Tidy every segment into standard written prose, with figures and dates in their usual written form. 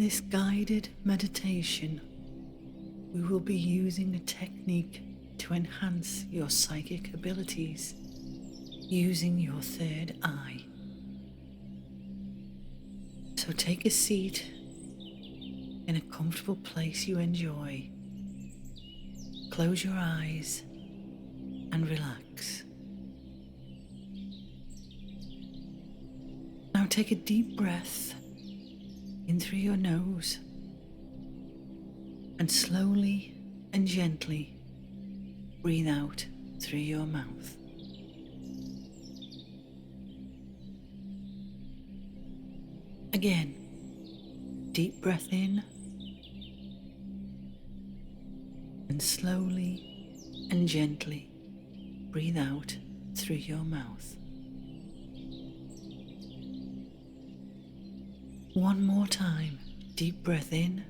this guided meditation, we will be using a technique to enhance your psychic abilities using your third eye. So take a seat in a comfortable place you enjoy. Close your eyes and relax. Now take a deep breath in through your nose and slowly and gently breathe out through your mouth. Again, deep breath in and slowly and gently breathe out through your mouth. One more time, deep breath in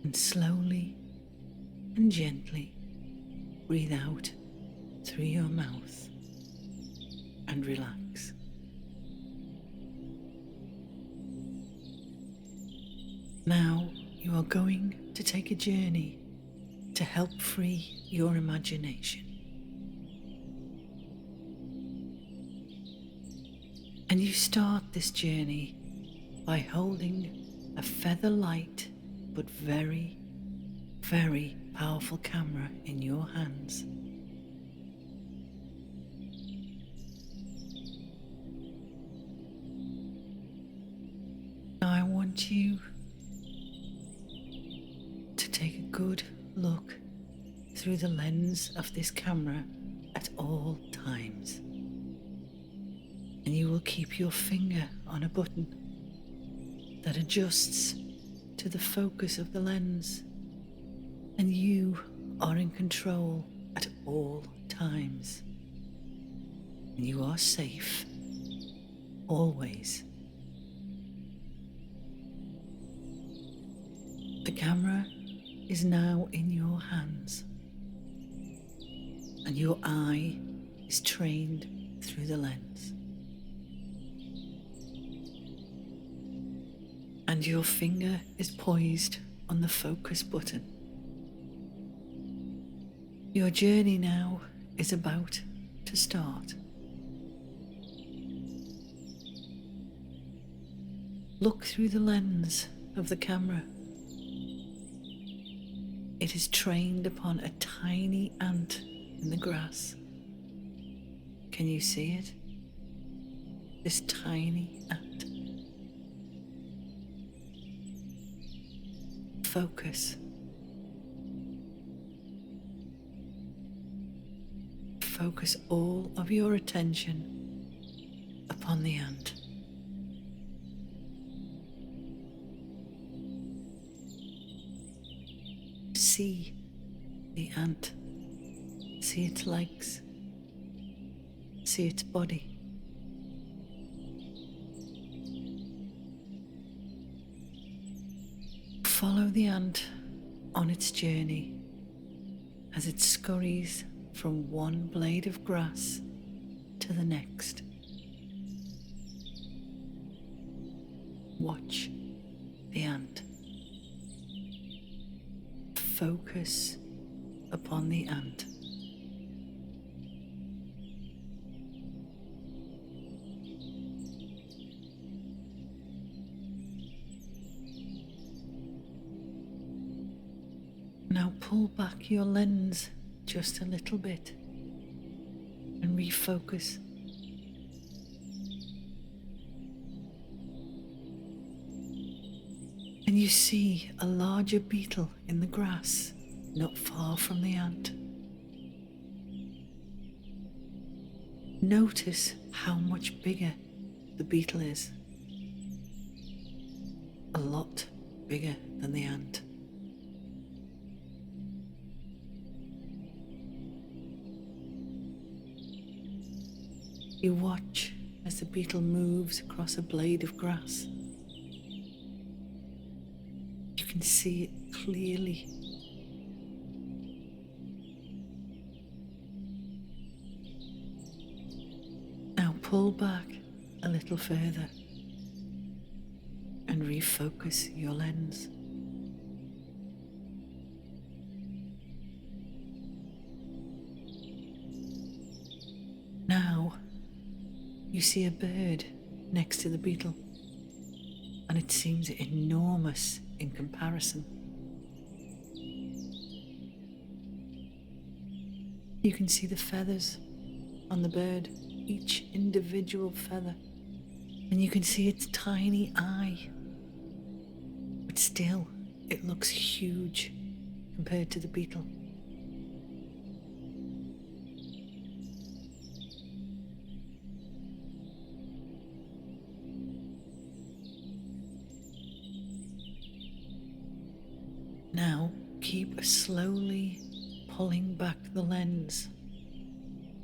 and slowly and gently breathe out through your mouth and relax. Now you are going to take a journey to help free your imagination. And you start this journey by holding a feather light but very, very powerful camera in your hands. Now I want you to take a good look through the lens of this camera at all times. And you will keep your finger on a button that adjusts to the focus of the lens, and you are in control at all times. And you are safe, always. The camera is now in your hands, and your eye is trained through the lens. And your finger is poised on the focus button. Your journey now is about to start. Look through the lens of the camera. It is trained upon a tiny ant in the grass. Can you see it? This tiny ant. Focus. Focus all of your attention upon the ant. See the ant. See its legs. See its body. Follow the ant on its journey as it scurries from one blade of grass to the next. Watch the ant. Focus upon the ant. Now pull back your lens just a little bit and refocus. And you see a larger beetle in the grass not far from the ant. Notice how much bigger the beetle is. A lot bigger than the ant. You watch as the beetle moves across a blade of grass. You can see it clearly. Now pull back a little further and refocus your lens. Now you see a bird next to the beetle, and it seems enormous in comparison. You can see the feathers on the bird, each individual feather, and you can see its tiny eye, but still it looks huge compared to the beetle. Now keep slowly pulling back the lens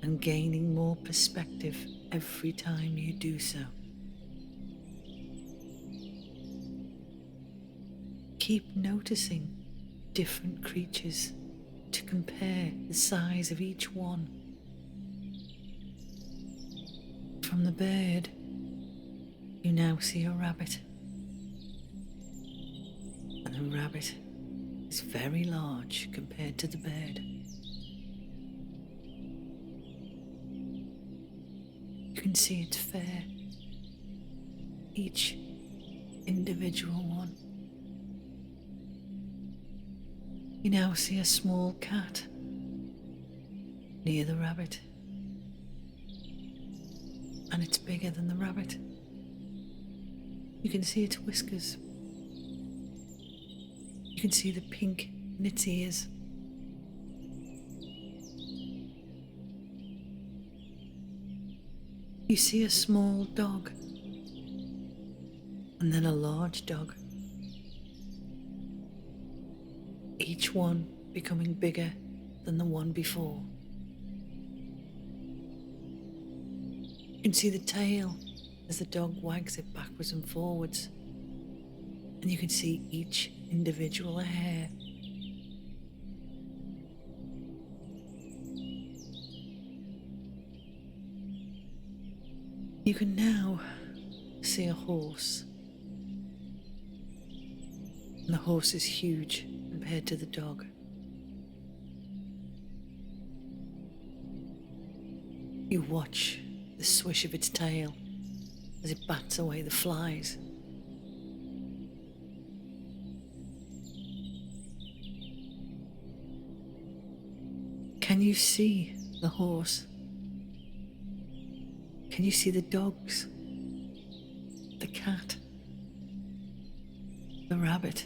and gaining more perspective every time you do so. Keep noticing different creatures to compare the size of each one. From the bird, you now see a rabbit. And the rabbit is very large compared to the bird. You can see its fur, each individual one. You now see a small cat near the rabbit, and it's bigger than the rabbit. You can see its whiskers. You can see the pink in its ears. You see a small dog, and then a large dog, each one becoming bigger than the one before. You can see the tail as the dog wags it backwards and forwards, and you can see each individual hair. You can now see a horse, and the horse is huge compared to the dog. You watch the swish of its tail as it bats away the flies. Can you see the horse? Can you see the dogs, the cat, the rabbit?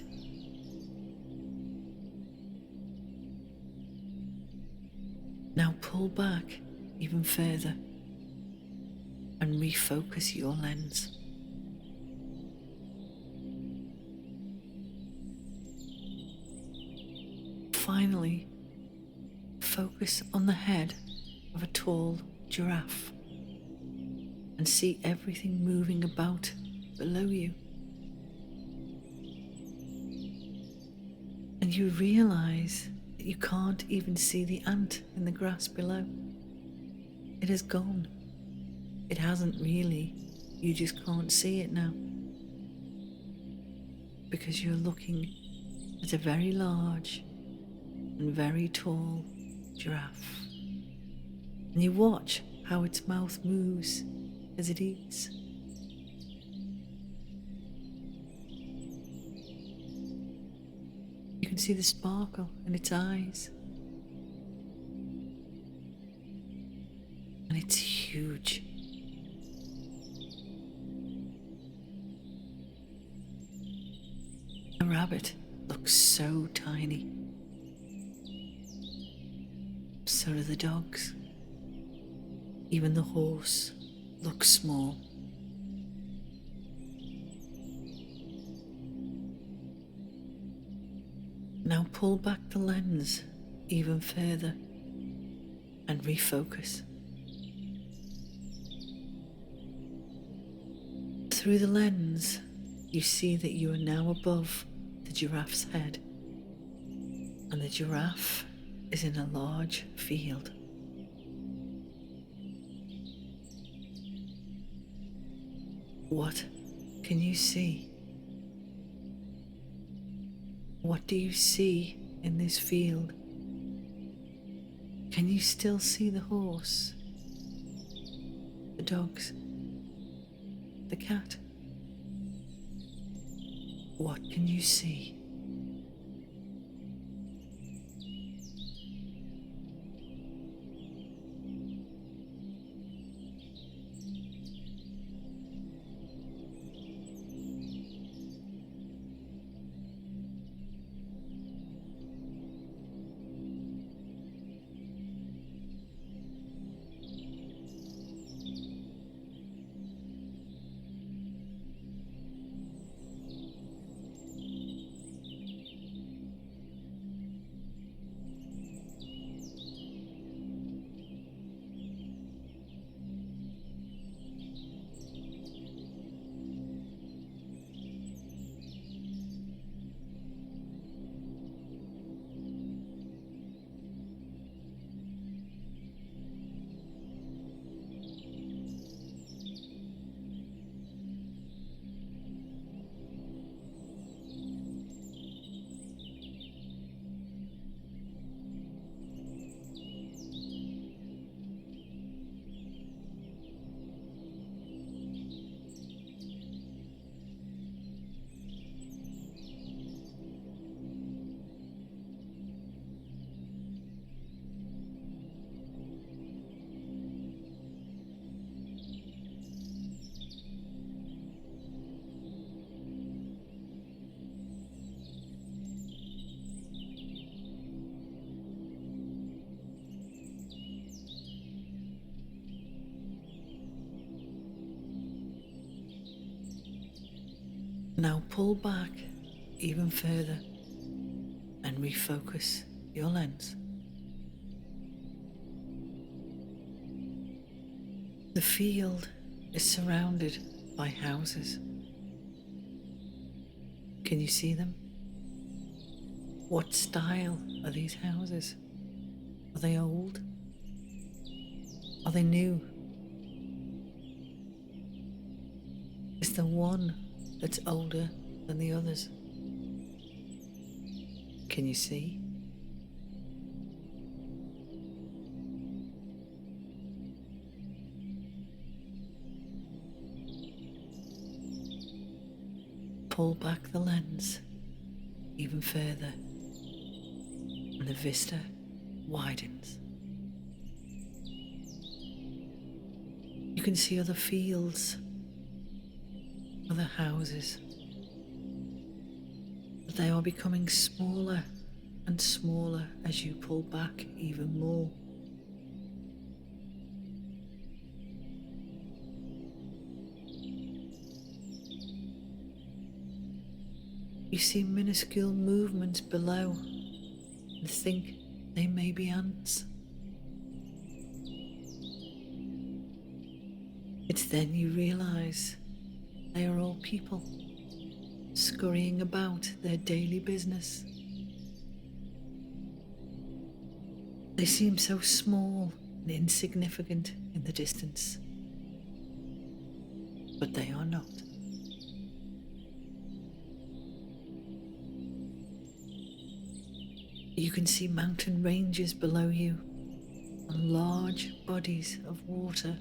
Now pull back even further and refocus your lens. Finally, focus on the head of a tall giraffe and see everything moving about below you. And you realize that you can't even see the ant in the grass below. It has gone. It hasn't really. You just can't see it now, because you're looking at a very large and very tall giraffe. And you watch how its mouth moves as it eats. You can see the sparkle in its eyes. And it's huge. The rabbit looks so tiny. So do the dogs. Even the horse looks small. Now pull back the lens even further and refocus. Through the lens, you see that you are now above the giraffe's head, and the giraffe is in a large field. What can you see? What do you see in this field? Can you still see the horse, the dogs, the cat? What can you see? Now pull back even further and refocus your lens. The field is surrounded by houses. Can you see them? What style are these houses? Are they old? Are they new? Is there one that's older than the others? Can you see? Pull back the lens even further and the vista widens. You can see other fields, other houses, but they are becoming smaller and smaller as you pull back even more. You see minuscule movements below and think they may be ants. It's then you realize they are all people scurrying about their daily business. They seem so small and insignificant in the distance, but they are not. You can see mountain ranges below you and large bodies of water.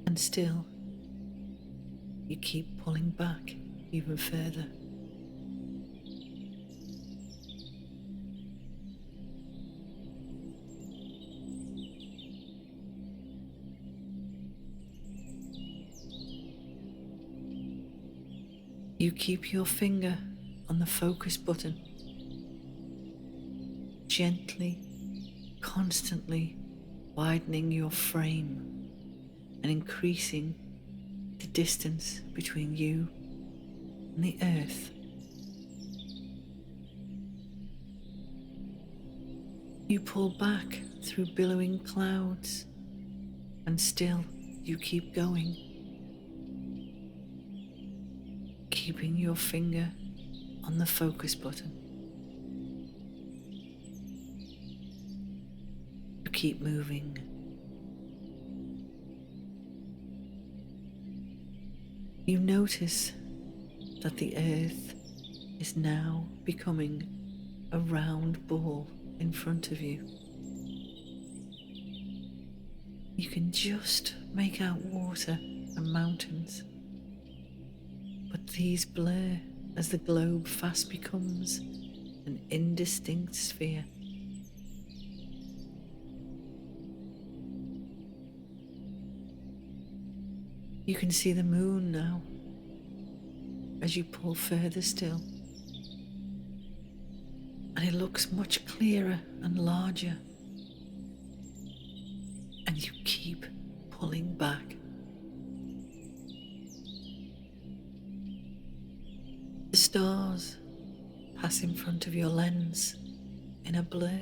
And still, you keep pulling back even further. You keep your finger on the focus button, gently, constantly widening your frame and increasing the distance between you and the earth. You pull back through billowing clouds, and still you keep going, keeping your finger on the focus button. You keep moving. You notice that the earth is now becoming a round ball in front of you. You can just make out water and mountains, but these blur as the globe fast becomes an indistinct sphere. You can see the moon now as you pull further still, and it looks much clearer and larger, and you keep pulling back. The stars pass in front of your lens in a blur,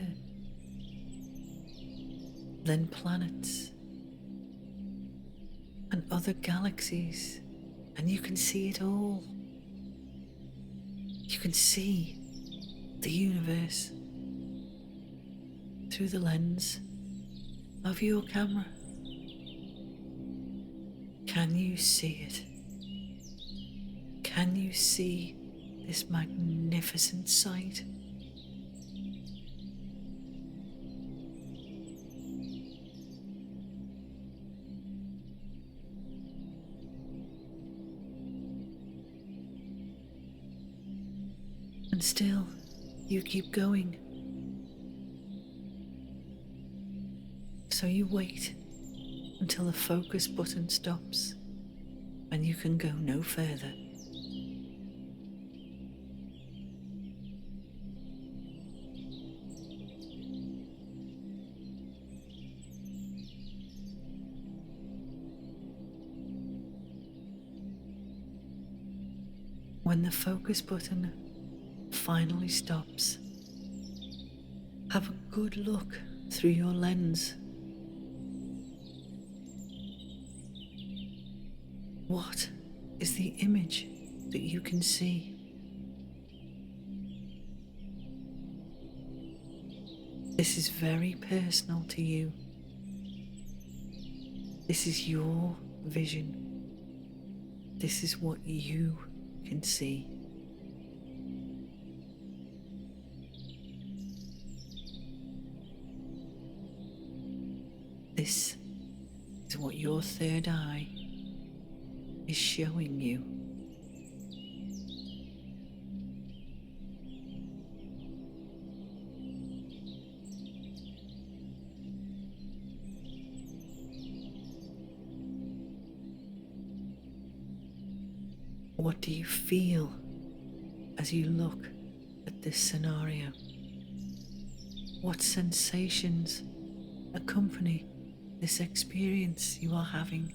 then planets and other galaxies, and you can see it all. You can see the universe through the lens of your camera. Can you see it? Can you see this magnificent sight? And still, you keep going. So you wait until the focus button stops and you can go no further. When the focus button finally stops, have a good look through your lens. What is the image that you can see? This is very personal to you. This is your vision. This is what you can see. This is what your third eye is showing you. What do you feel as you look at this scenario? What sensations accompany this experience you are having?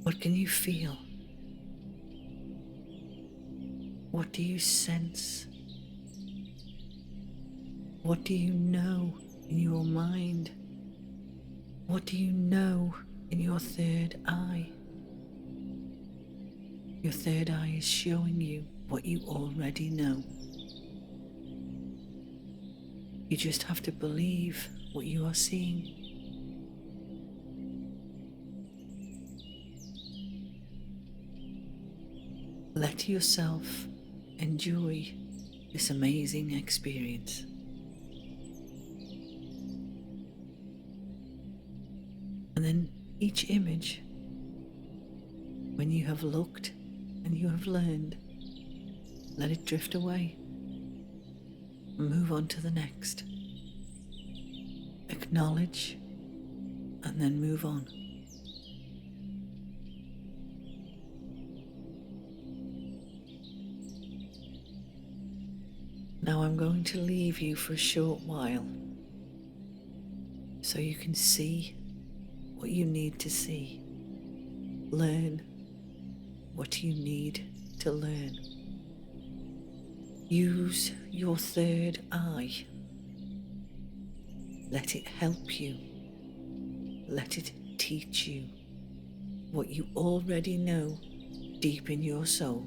What can you feel? What do you sense? What do you know in your mind? What do you know in your third eye? Your third eye is showing you what you already know. You just have to believe what you are seeing. Let yourself enjoy this amazing experience. And then each image, when you have looked and you have learned, let it drift away. Move on to the next. Acknowledge and then move on. Now I'm going to leave you for a short while so you can see what you need to see. Learn what you need to learn. Use your third eye. Let it help you. Let it teach you what you already know deep in your soul.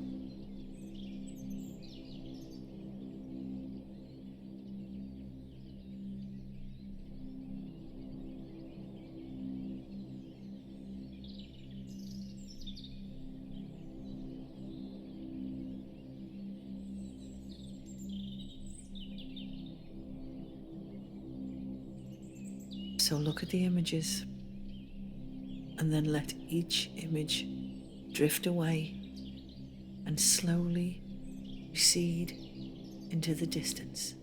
So look at the images and then let each image drift away and slowly recede into the distance.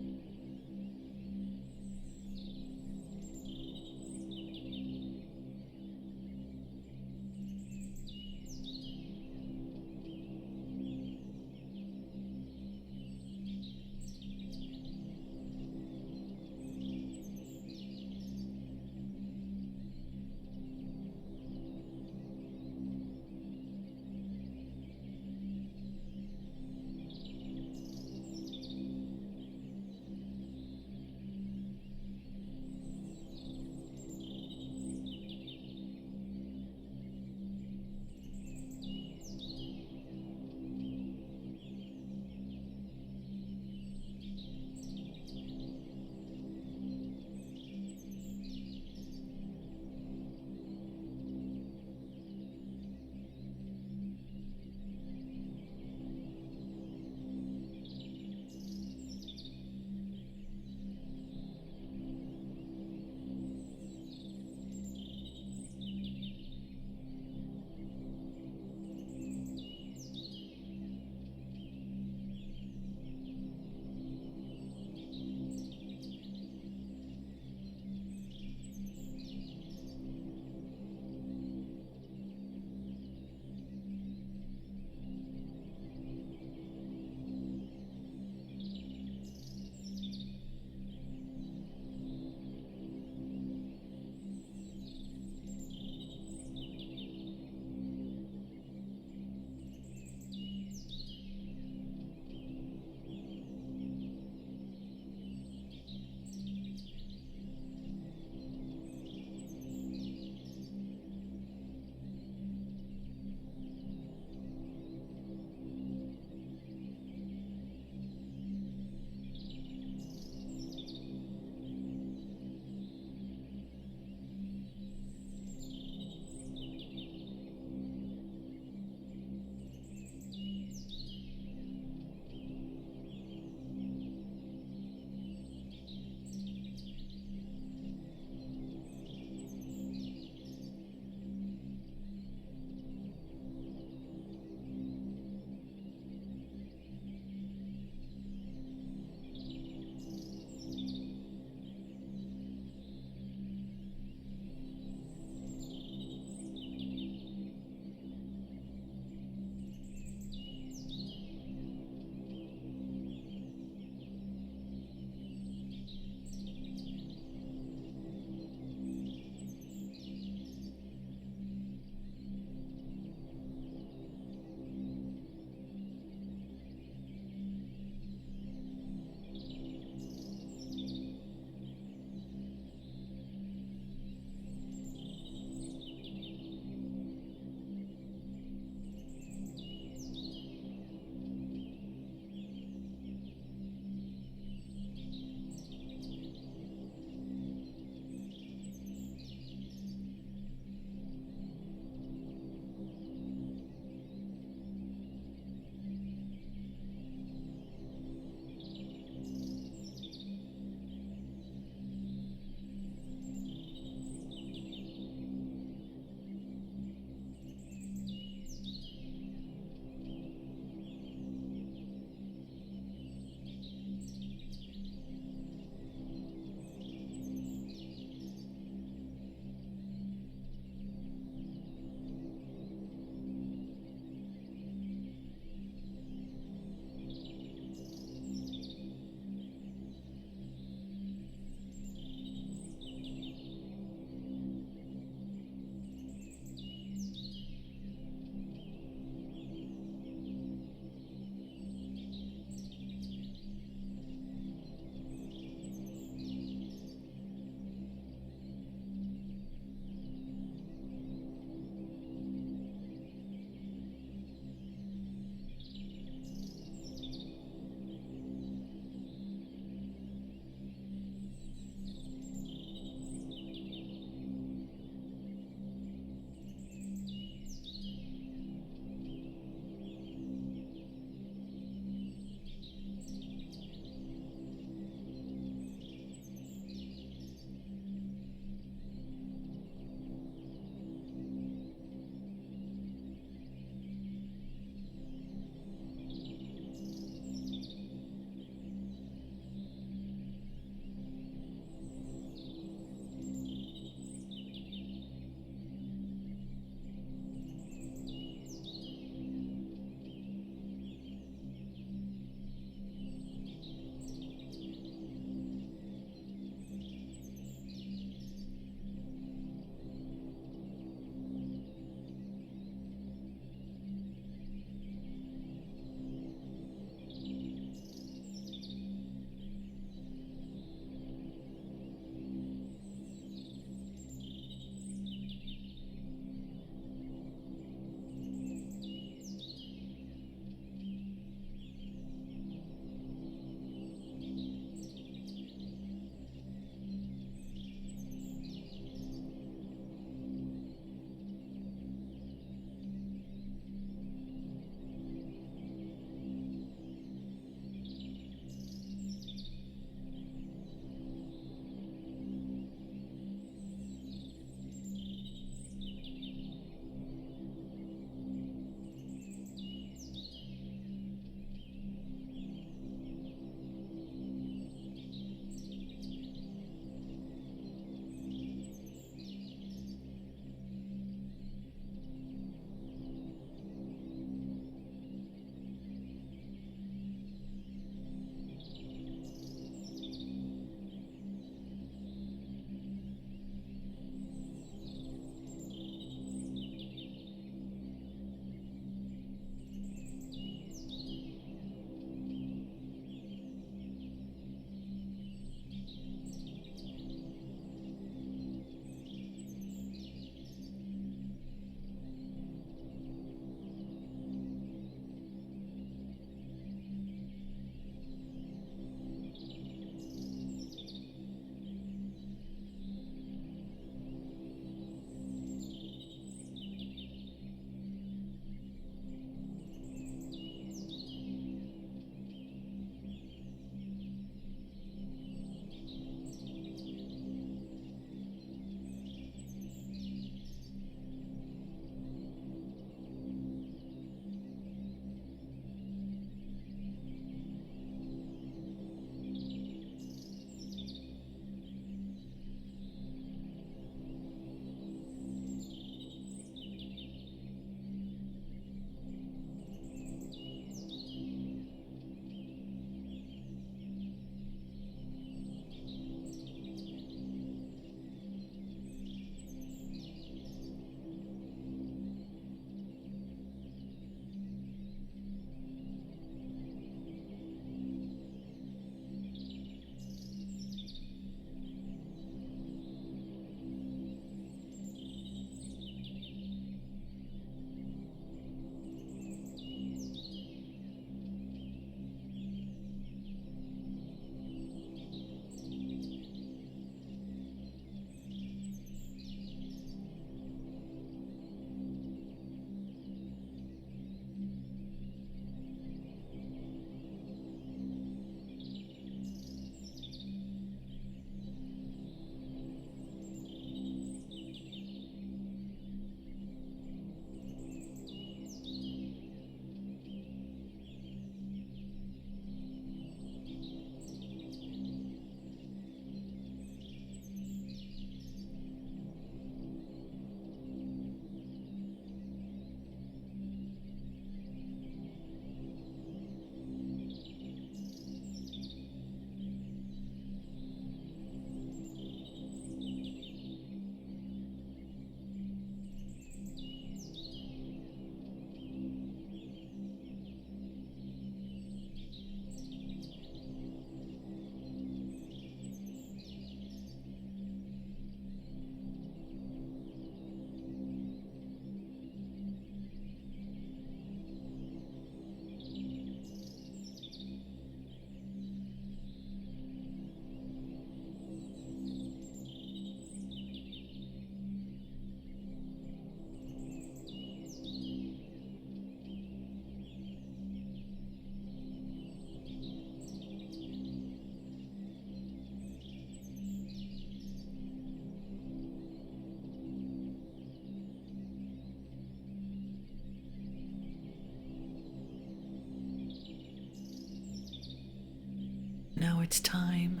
it's time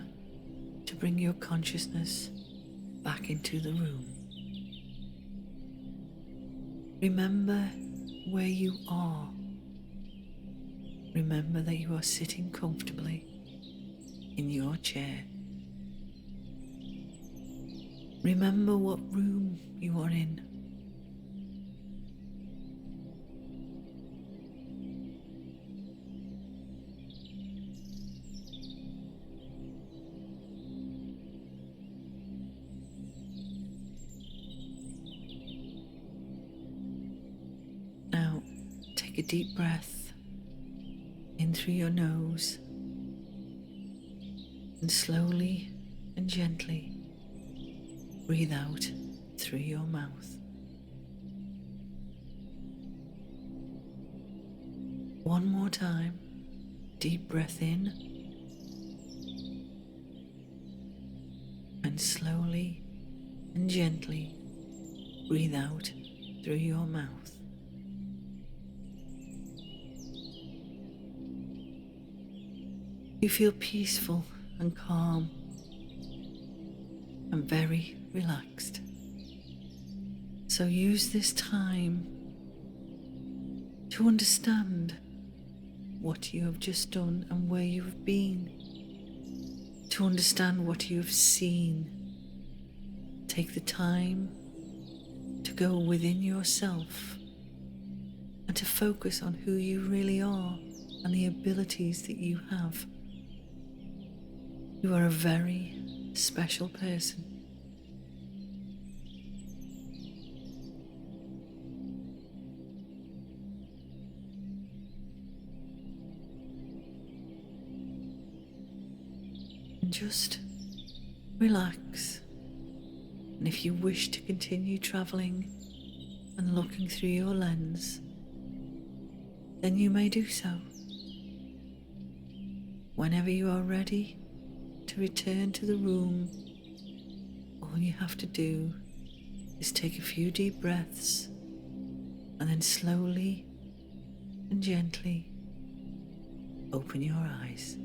to bring your consciousness back into the room. Remember where you are. Remember that you are sitting comfortably in your chair. Remember what room you are in. Now, take a deep breath in through your nose and slowly and gently breathe out through your mouth. One more time, deep breath in and slowly and gently breathe out through your mouth. You feel peaceful and calm and very relaxed. So use this time to understand what you have just done and where you have been, to understand what you have seen. Take the time to go within yourself and to focus on who you really are and the abilities that you have. You are a very special person. And just relax. And if you wish to continue traveling and looking through your lens, then you may do so. Whenever you are ready to return to the room, all you have to do is take a few deep breaths and then slowly and gently open your eyes.